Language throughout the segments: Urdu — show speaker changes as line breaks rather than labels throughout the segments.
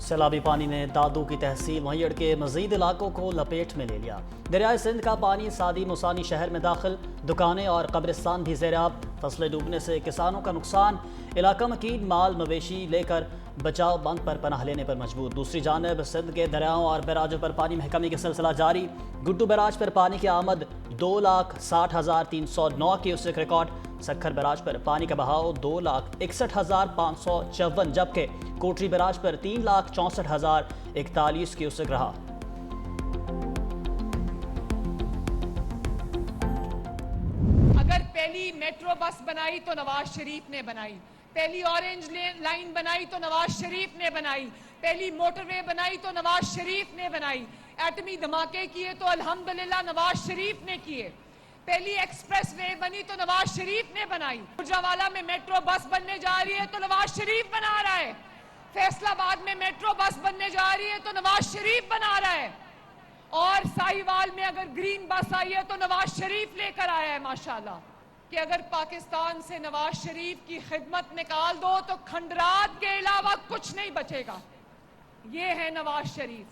سیلابی پانی نے دادو کی تحصیل میڑ کے مزید علاقوں کو لپیٹ میں لے لیا۔ دریائے سندھ کا پانی سعدی موسانی شہر میں داخل، دکانیں اور قبرستان بھی زیر آب، فصلیں ڈوبنے سے کسانوں کا نقصان، علاقہ مکین مال مویشی لے کر بچاؤ بند پر پناہ لینے پر مجبور۔ دوسری جانب سندھ کے دریاؤں اور بیراجوں پر پانی میں کمی کا سلسلہ جاری، گڈو بیراج پر پانی کی آمد 2,60,309 کیوسک ریکارڈ، سکھر بیراج پر پانی کا بہاؤ 2,61,554 جبکہ کوٹری بیراج پر 3,64,041 کیوسک رہا۔
اگر پہلی میٹرو بس بنائی تو نواز شریف نے بنائی، پہلی اورنج لائن بنائی تو نواز شریف نے بنائی، پہلی موٹر وے بنائی تو نواز شریف نے بنائی، ایٹمی دھماکے کیے تو الحمدللہ نواز شریف نے کیے، پہلی ایکسپریس وے بنی تو نواز شریف نے بنائی، گجرانوالہ میں میٹرو بس بننے جا رہی ہے تو نواز شریف بنا رہا ہے، فیصل آباد میں میٹرو بس بننے جا رہی ہے تو نواز شریف بنا رہا ہے، اور ساہیوال میں اگر گرین بس آئی ہے تو نواز شریف لے کر آیا ہے ماشاءاللہ، کہ اگر پاکستان سے نواز شریف کی خدمت نکال دو تو کھنڈرات کے علاوہ کچھ نہیں بچے گا۔ یہ ہے نواز شریف۔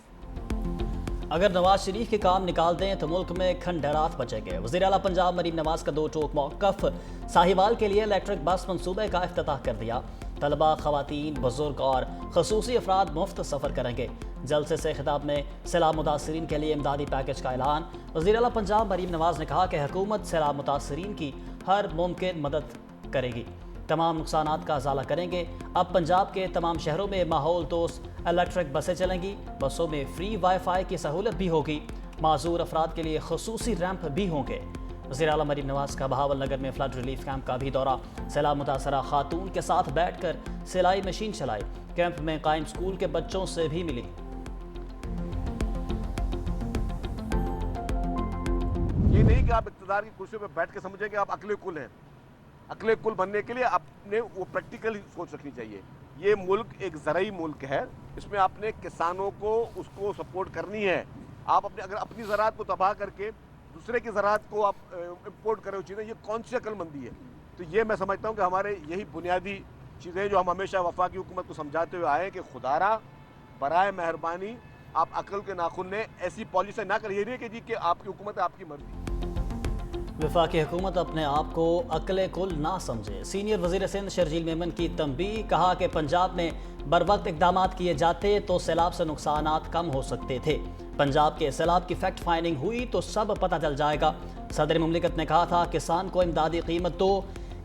اگر نواز شریف کے کام نکال دیں تو ملک میں کھنڈرات بچے گے۔ وزیر اعلیٰ پنجاب مریم نواز کا 2 ٹوک موقف، ساہیوال کے لیے الیکٹرک بس منصوبے کا افتتاح کر دیا، طلبہ، خواتین، بزرگ اور خصوصی افراد مفت سفر کریں گے۔ جلسے سے خطاب میں سیلاب متاثرین کے لیے امدادی پیکج کا اعلان۔ وزیر اعلیٰ پنجاب مریم نواز نے کہا کہ حکومت سیلاب متاثرین کی ہر ممکن مدد کرے گی، تمام نقصانات کا ازالہ کریں گے۔ اب پنجاب کے تمام شہروں میں ماحول دوست الیکٹرک بسیں چلیں گی، بسوں میں فری وائی فائی کی سہولت بھی ہوگی، معذور افراد کے لیے خصوصی ریمپ بھی ہوں گے۔ وزیر اعلیٰ مریم نواز کا بہاول نگر میں فلڈ ریلیف کیمپ کا بھی دورہ، سیلاب متاثرہ خاتون کے ساتھ بیٹھ کر سلائی مشین چلائی، کیمپ میں قائم اسکول کے بچوں سے بھی ملی۔
یہ نہیں کہ آپ اقتدار کی کرسی پہ بیٹھ کے سمجھیں کہ آپ عقل کل ہیں، عقل کل بننے کے لیے آپ نے وہ پریکٹیکل سوچ رکھنی چاہیے۔ یہ ملک ایک زرعی ملک ہے، اس میں آپ نے کسانوں کو اس کو سپورٹ کرنی ہے۔ آپ اگر اپنی زراعت کو تباہ کر کے دوسرے کی زراعت کو آپ امپورٹ کرے ہوئی چیزیں، یہ کون سی عقل مندی ہے؟ تو یہ میں سمجھتا ہوں کہ ہمارے یہی بنیادی چیزیں جو ہم ہمیشہ وفاقی حکومت کو سمجھاتے ہوئے آئے ہیں کہ خدارا برائے مہربانی آپ عقل کے ناخن نے ایسی پالیسی نہ کریں۔ یہ نہیں کہ جی کہ آپ کی حکومت ہے، آپ کی مرضی۔
وفاقی حکومت اپنے آپ کو عقل کل نہ سمجھے، سینئر وزیر سندھ شرجیل میمن کی تنبیہ، کہا کہ پنجاب میں بروقت اقدامات کیے جاتے تو سیلاب سے نقصانات کم ہو سکتے تھے۔ پنجاب کے سیلاب کی فیکٹ فائنڈنگ ہوئی تو سب پتہ چل جائے گا۔ صدر مملکت نے کہا تھا کسان کو امدادی قیمت دو،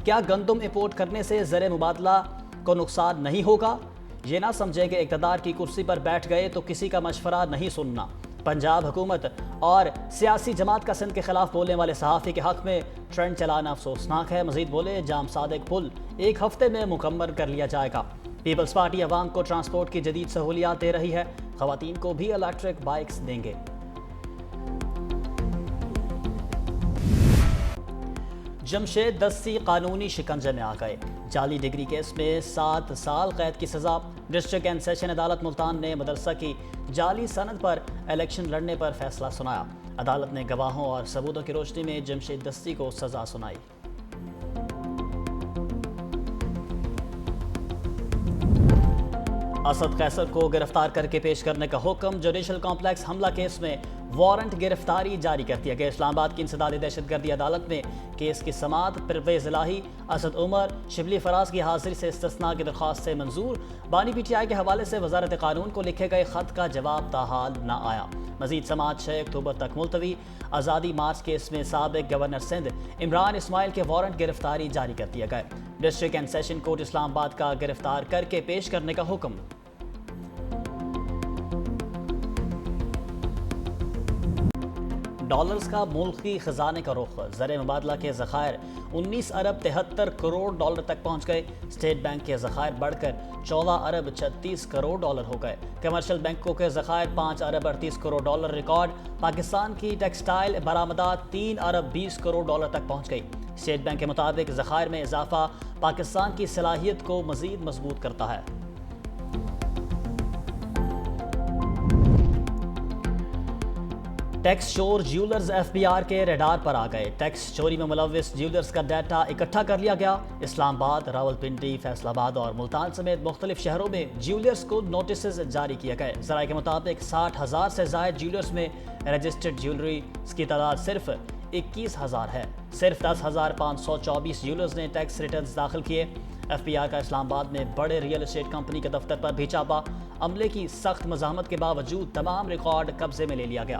کیا گندم امپورٹ کرنے سے زر مبادلہ کو نقصان نہیں ہوگا؟ یہ نہ سمجھے کہ اقتدار کی کرسی پر بیٹھ گئے تو کسی کا مشورہ نہیں سننا۔ پنجاب حکومت اور سیاسی جماعت کا سندھ کے خلاف بولنے والے صحافی کے حق میں ٹرینڈ چلانا افسوسناک ہے۔ مزید بولے جام صادق پل 1 ہفتے میں مکمل کر لیا جائے گا۔ پیپلز پارٹی عوام کو ٹرانسپورٹ کی جدید سہولیات دے رہی ہے، خواتین کو بھی الیکٹرک بائکس دیں گے۔ جمشید دستی قانونی شکنجے میں آ گئے، جعلی ڈگری کیس میں 7 سال قید کی سزا۔ ڈسٹرکٹ اینڈ سیشن عدالت ملتان نے مدرسہ کی جعلی سند پر الیکشن لڑنے پر فیصلہ سنایا۔ عدالت نے گواہوں اور ثبوتوں کی روشنی میں جمشید دستی کو سزا سنائی۔ اسد قیصر کو گرفتار کر کے پیش کرنے کا حکم، جوڈیشل کمپلیکس حملہ کیس میں وارنٹ گرفتاری جاری کر دیا گیا۔ اسلام آباد کی انسداد دہشت گردی عدالت میں کیس کی سماعت، پرویز الہی، اسد عمر، شبلی فراز کی حاضری سے استثناء کی درخواست سے منظور۔ بانی پی ٹی آئی کے حوالے سے وزارت قانون کو لکھے گئے خط کا جواب تاحال نہ آیا۔ مزید سماعت 6 اکتوبر تک ملتوی۔ آزادی مارچ کیس میں سابق گورنر سندھ عمران اسماعیل کے وارنٹ گرفتاری جاری کر دیا گیا۔ ڈسٹرکٹ اینڈ سیشن کورٹ اسلام آباد کا گرفتار کر کے پیش کرنے کا حکم۔ ڈالرز کا ملکی خزانے کا رخ، زر مبادلہ کے ذخائر 19 ارب 73 کروڑ ڈالر تک پہنچ گئے۔ اسٹیٹ بینک کے ذخائر بڑھ کر 14 ارب 36 کروڑ ڈالر ہو گئے۔ کمرشل بینکوں کے ذخائر 5 ارب 38 کروڑ ڈالر ریکارڈ۔ پاکستان کی ٹیکسٹائل برآمدات 3 ارب 20 کروڑ ڈالر تک پہنچ گئی۔ اسٹیٹ بینک کے مطابق ذخائر میں اضافہ پاکستان کی صلاحیت کو مزید مضبوط کرتا ہے۔ ٹیکس چور جیولرز ایف بی آر کے ریڈار پر آ گئے. ٹیکس چوری میں ملوث جیولرز کا ڈیٹا اکٹھا کر لیا گیا. اسلام آباد، راولپنڈی، فیصل آباد اور ملتان سمیت مختلف شہروں میں جیولرز کو نوٹسز جاری کیے گئے. ذرائع کے مطابق 60,000 سے زائد جیولرز میں رجسٹرڈ جیولری کی تعداد صرف 21,000 ہے. صرف 10,524 جیولرز نے ٹیکس ریٹرنز داخل کیے. ایف بی آر کا اسلام آباد میں بڑے ریئل اسٹیٹ کمپنی کے دفتر پر بھی چھاپا. عملے کی سخت مزاحمت کے باوجود تمام ریکارڈ قبضے میں لے لیا گیا.